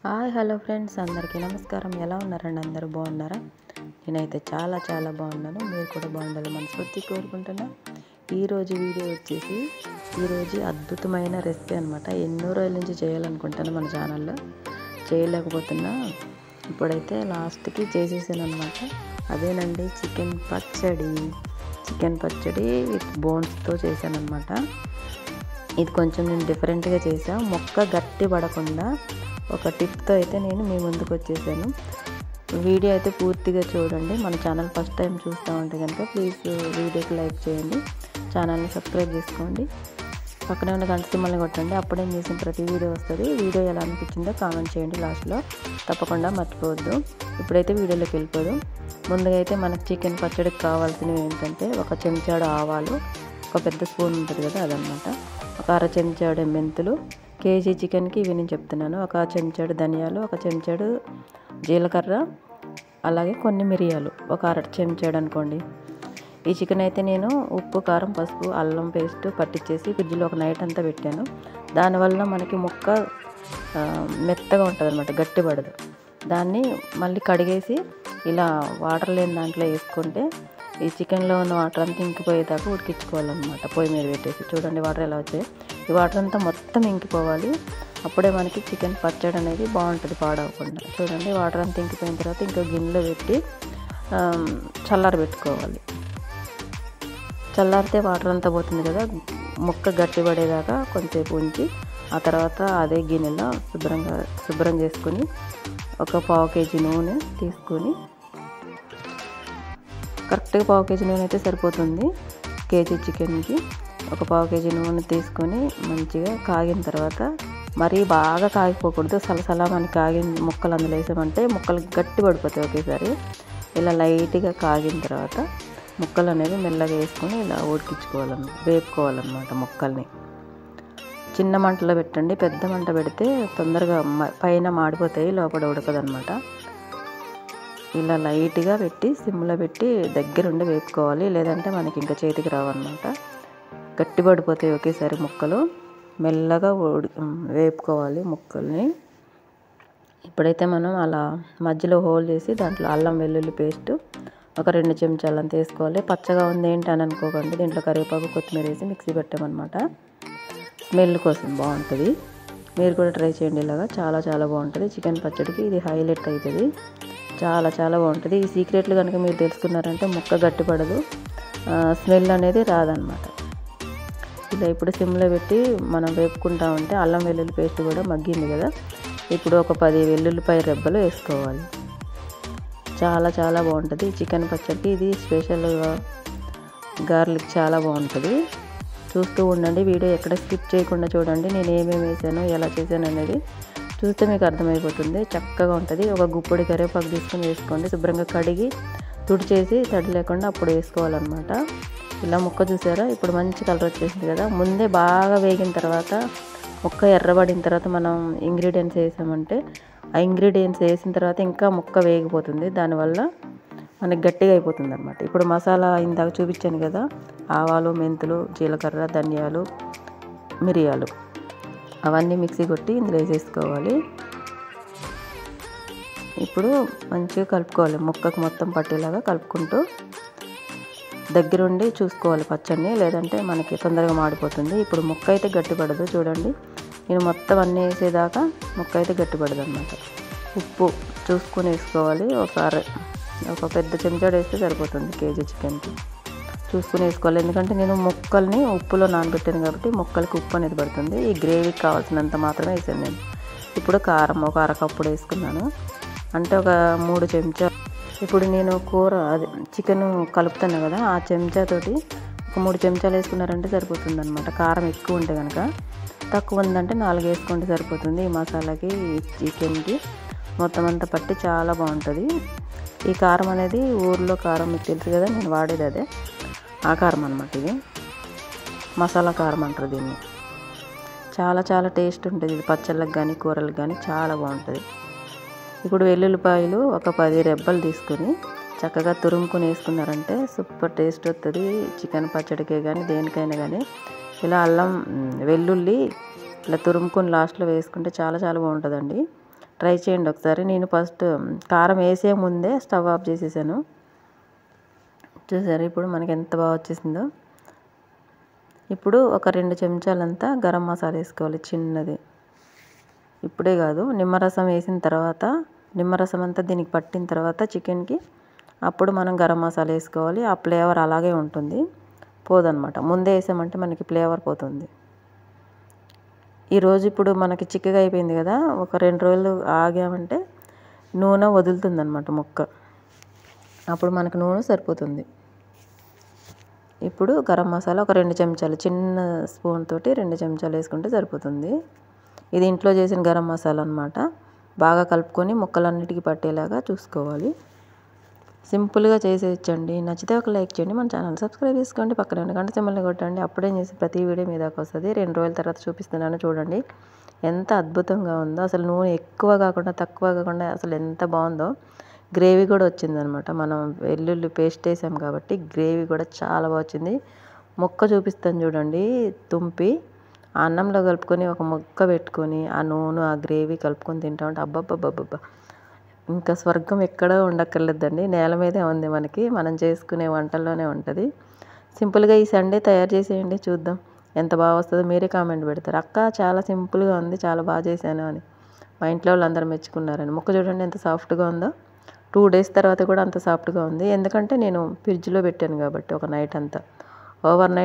Hi hello friends, అందరికీ నమస్కారం. ఎలా ఉన్నారండి? అందరూ బాగున్నారా? నేనైతే చాలా బాగున్నాను. మీరు కూడా బాగుండాలి మనస్ఫూర్తి కోరుకుంటున్నా. ఈరోజు వీడియో వచ్చేసి ఈరోజు అద్భుతమైన రెసిపీ అనమాట. ఎన్నో రోజుల నుంచి చేయాలనుకుంటాను మన ఛానల్లో, చేయలేకపోతున్నా. ఇప్పుడైతే లాస్ట్కి చేసేసాను అనమాట. అదేనండి చికెన్ పచ్చడి విత్ బోన్స్తో చేశాను అనమాట. ఇది కొంచెం నేను డిఫరెంట్గా చేసాను. మొక్క గట్టి పడకుండా ఒక టిప్తో అయితే నేను మీ ముందుకు వచ్చేసాను. వీడియో అయితే పూర్తిగా చూడండి. మన ఛానల్ ఫస్ట్ టైం చూస్తూ ఉంటే కనుక ప్లీజ్ వీడియోకి లైక్ చేయండి, ఛానల్ని సబ్స్క్రైబ్ చేసుకోండి, పక్కనే ఉన్న గంట సింబల్ని కొట్టండి. అప్పుడే చేసిన ప్రతి వీడియో వస్తుంది. వీడియో ఎలా అనిపించిందో కామెంట్ చేయండి లాస్ట్లో, తప్పకుండా మర్చిపోవద్దు. ఇప్పుడైతే వీడియోలోకి వెళ్ళిపోదు. ముందుగా అయితే మనకు చికెన్ పచ్చడికి కావాల్సినవి ఏంటంటే, ఒక చెంచాడు ఆవాలు, ఒక పెద్ద స్పూన్ ఉంటుంది కదా అదనమాట, ఒక అర చెంచాడు మెంతులు, కేజీ చికెన్కి ఇవి నేను చెప్తున్నాను, ఒక చెంచాడు ధనియాలు, ఒక చెంచాడు జీలకర్ర, అలాగే కొన్ని మిరియాలు, ఒక అర చెంచాడు అనుకోండి. ఈ చికెన్ అయితే నేను ఉప్పు, కారం, పసుపు, అల్లం పేస్ట్ పట్టించేసి ఫ్రిడ్జ్లో ఒక నైట్ అంతా పెట్టాను. దానివల్ల మనకి ముక్క మెత్తగా ఉంటుంది అనమాట, గట్టిపడదు. దాన్ని మళ్ళీ కడిగేసి ఇలా వాటర్ లేని దాంట్లో వేసుకుంటే ఈ చికెన్లో ఉన్న వాటర్ అంతా ఇంకిపోయేదాకా ఉడికించుకోవాలన్నమాట. పొయ్యి మీద పెట్టేసి చూడండి వాటర్ ఎలా వచ్చాయి. ఈ వాటర్ అంతా మొత్తం ఇంకిపోవాలి. అప్పుడే మనకి చికెన్ పచ్చడి అనేది బాగుంటుంది, పాడవకుండా. చూడండి వాటర్ అంతా ఇంకిపోయిన తర్వాత ఇంకో గిన్నెలో పెట్టి చల్లారబెట్టుకోవాలి. చల్లారితే వాటర్ అంతా పోతుంది కదా, ముక్క గట్టి పడేదాకా కొంచెంసేపు ఉంచి ఆ తర్వాత అదే గిన్నెలో శుభ్రం చేసుకొని ఒక 1/2 కేజీ నూనె తీసుకొని, కరెక్ట్గా 1/2 కేజీ నూనె అయితే సరిపోతుంది కేజీ చికెన్కి. ఒక 1/2 కేజీ నూనె తీసుకొని మంచిగా కాగిన తర్వాత, మరీ బాగా కాగిపోకూడదు, సలసలా మనకి కాగిన ముక్కలు అందులో వేసామంటే ముక్కలు గట్టి పడిపోతాయి ఒకేసారి. ఇలా లైట్గా కాగిన తర్వాత ముక్కలు అనేవి మెల్లగా వేసుకొని ఇలా వేపుకోవాలన్నమాట. ముక్కల్ని చిన్న మంటలో పెట్టండి, పెద్ద మంట పెడితే తొందరగా పైన మాడిపోతాయి, లోపల ఉడకదనమాట. ఇలా లైట్గా పెట్టి సిమ్లో పెట్టి దగ్గరుండి వేపుకోవాలి, లేదంటే మనకి ఇంకా చేతికి రావన్నమాట, గట్టి పడిపోతాయి ఒకేసారి ముక్కలు. మెల్లగా వేపుకోవాలి ముక్కల్ని. ఇప్పుడైతే మనం అలా మధ్యలో హోల్ చేసి దాంట్లో అల్లం వెల్లుల్లి పేస్ట్ ఒక 2 చెంచాలంత వేసుకోవాలి. పచ్చగా ఉంది ఏంటి అని అనుకోకండి, దీంట్లో కరివేపాకు, కొత్తిమీర వేసి మిక్సీ పెట్టామన్నమాట. స్మెల్ కోసం బాగుంటుంది. మీరు కూడా ట్రై చేయండి ఇలాగా, చాలా బాగుంటుంది. చికెన్ పచ్చడికి ఇది హైలైట్ అవుతుంది, చాలా బాగుంటుంది. ఈ సీక్రెట్లు కనుక మీరు తెలుసుకున్నారంటే ముక్క గట్టిపడదు, స్మెల్ అనేది రాదనమాట. ఇలా ఇప్పుడు సిమ్లో పెట్టి మనం వేపుకుంటా ఉంటే అల్లం వెల్లుల్లి పేస్ట్ కూడా మగ్గింది కదా. ఇప్పుడు ఒక 10 వెల్లుల్లిపాయ రెబ్బలు వేసుకోవాలి. చాలా బాగుంటుంది చికెన్ పచ్చడికి. ఇది స్పెషల్గా గార్లిక్ చాలా బాగుంటుంది. చూస్తూ ఉండండి, వీడియో ఎక్కడ స్కిప్ చేయకుండా చూడండి. నేను ఏమేమి వేసాను, ఎలా చేశాను అనేది చూస్తే మీకు అర్థమైపోతుంది. చక్కగా ఉంటుంది. ఒక గుప్పడి కరివేపాకు తీసుకొని వేసుకోండి. శుభ్రంగా కడిగి తుడిచేసి తడి లేకుండా అప్పుడు వేసుకోవాలన్నమాట. ఇలా ముక్క చూసారా, ఇప్పుడు మంచి కలర్ వచ్చేసింది కదా. ముందే బాగా వేగిన తర్వాత, ముక్క ఎర్రబడిన తర్వాత మనం ఇంగ్రీడియంట్స్ వేసామంటే, ఆ ఇంగ్రీడియంట్స్ వేసిన తర్వాత ఇంకా ముక్క వేగిపోతుంది, దానివల్ల మనకి గట్టిగా అయిపోతుంది అనమాట. ఇప్పుడు మసాలా ఇందాక చూపించాను కదా, ఆవాలు, మెంతులు, జీలకర్ర, ధనియాలు, మిరియాలు, అవన్నీ మిక్సీ కొట్టి ఇందులో వేసేసుకోవాలి. ఇప్పుడు మంచిగా కలుపుకోవాలి, ముక్కకు మొత్తం పట్టేలాగా కలుపుకుంటూ దగ్గరుండి చూసుకోవాలి పచ్చడిని, లేదంటే మనకి తొందరగా మాడిపోతుంది. ఇప్పుడు ముక్క అయితే గట్టిపడదు. చూడండి, నేను మొత్తం అన్నీ వేసేదాకా ముక్క అయితే గట్టిపడదు అనమాట. ఉప్పు చూసుకొని వేసుకోవాలి. ఒక పెద్ద చెంచాడు వేస్తే సరిపోతుంది కేజీ చికెన్కి. చూసుకుని వేసుకోవాలి, ఎందుకంటే నేను ముక్కల్ని ఉప్పులో నానబెట్టాను కాబట్టి ముక్కలకి ఉప్పు అనేది పడుతుంది. ఈ గ్రేవీకి కావాల్సినంత మాత్రమే వేసాను నేను. ఇప్పుడు కారం ఒక అరకప్పుడు వేసుకున్నాను, అంటే ఒక 3 చెంచా. ఇప్పుడు నేను చికెన్ కలుపుతాను కదా, ఆ చెంచాతోటి ఒక 3 చెంచాలు వేసుకున్నారంటే సరిపోతుంది అనమాట. కారం ఎక్కువ ఉంటే కనుక, తక్కువ ఉందంటే 4 వేసుకుంటే సరిపోతుంది. ఈ మసాలాకి, ఈ చికెన్కి మొత్తం అంతా పట్టి చాలా బాగుంటుంది. ఈ కారం అనేది ఊర్లో కారం మీకు తెలుసు కదా, నేను వాడేది అదే, ఆ కారం అనమాట. ఇది మసాలా కారం అంటారు దీన్ని. చాలా టేస్ట్ ఉంటుంది ఇది, పచ్చళ్ళకి కానీ కూరలకు కానీ చాలా బాగుంటుంది. ఇప్పుడు వెల్లుల్లిపాయలు ఒక 10 రెబ్బలు తీసుకొని చక్కగా తురుముకొని వేసుకున్నారంటే సూపర్ టేస్ట్ వస్తుంది చికెన్ పచ్చడికే కానీ దేనికైనా కానీ. ఇలా అల్లం వెల్లుల్లి ఇలా తురుముకొని లాస్ట్లో వేసుకుంటే చాలా బాగుంటుందండి. ట్రై చేయండి ఒకసారి. నేను ఫస్ట్ కారం వేసే ముందే స్టవ్ ఆఫ్ చేసేసాను. చూసారు ఇప్పుడు మనకి ఎంత బాగా వచ్చేసిందో. ఇప్పుడు ఒక 2 చెంచాలంతా గరం మసాలా వేసుకోవాలి చిన్నది. ఇప్పుడే కాదు, నిమ్మరసం వేసిన తర్వాత, నిమ్మరసం అంతా దీనికి పట్టిన తర్వాత చికెన్కి అప్పుడు మనం గరం మసాలా వేసుకోవాలి. ఆ ఫ్లేవర్ అలాగే ఉంటుంది, పోదనమాట. ముందే వేసామంటే మనకి ఫ్లేవర్ పోతుంది. ఈరోజు ఇప్పుడు మనకి చిక్కగా అయిపోయింది కదా, ఒక 2 రోజులు ఆగామంటే నూనె వదులుతుంది అనమాట ముక్క. అప్పుడు మనకు నూనె సరిపోతుంది. ఇప్పుడు గరం మసాలా ఒక 2 చెంచాలు, చిన్న స్పూన్ తోటి 2 చెంచాలు వేసుకుంటే సరిపోతుంది. ఇది ఇంట్లో చేసిన గరం మసాలా అనమాట. బాగా కలుపుకొని ముక్కలన్నిటికీ పట్టేలాగా చూసుకోవాలి. సింపుల్గా చేసేయచ్చండి. నచ్చితే ఒక లైక్ చేయండి, మన ఛానల్ సబ్స్క్రైబ్ చేసుకోండి, పక్కన ఉన్న గంట సింబల్ని కొట్టండి. అప్పుడే చేసి ప్రతి వీడియో మీ దాకా వస్తుంది. 2 రోజుల తర్వాత చూపిస్తున్నాను చూడండి ఎంత అద్భుతంగా ఉందో. అసలు నూనె ఎక్కువ కాకుండా తక్కువ కాకుండా అసలు ఎంత బాగుందో. గ్రేవీ కూడా వచ్చిందనమాట. మనం వెల్లుల్లి పేస్ట్ వేసాం కాబట్టి గ్రేవీ కూడా చాలా బాగా వచ్చింది. ముక్క చూపిస్తాను చూడండి, తుంపి అన్నంలో కలుపుకొని ఒక ముక్క పెట్టుకొని ఆ నూనె ఆ గ్రేవీ కలుపుకొని తింటా ఉంటే అబ్బబ్బబ్బబ్బబ్బా, ఇంకా స్వర్గం ఎక్కడో ఉండక్కర్లేదండి, నేల మీదే ఉంది మనకి. మనం చేసుకునే వంటల్లోనే ఉంటుంది. సింపుల్గా ఈ సండే తయారు చేసేయండి, చూద్దాం ఎంత బాగా వస్తుందో. మీరే కామెంట్ పెడతారు, అక్క చాలా సింపుల్గా ఉంది, చాలా బాగా చేశాను అని. మా ఇంట్లో వాళ్ళందరూ మెచ్చుకున్నారని. ముక్క చూడండి ఎంత సాఫ్ట్గా ఉందో. 2 డేస్ తర్వాత కూడా అంత సాఫ్ట్గా ఉంది. ఎందుకంటే నేను ఫ్రిడ్జ్లో పెట్టాను కాబట్టి ఒక నైట్ అంతా, ఓవర్ నైట్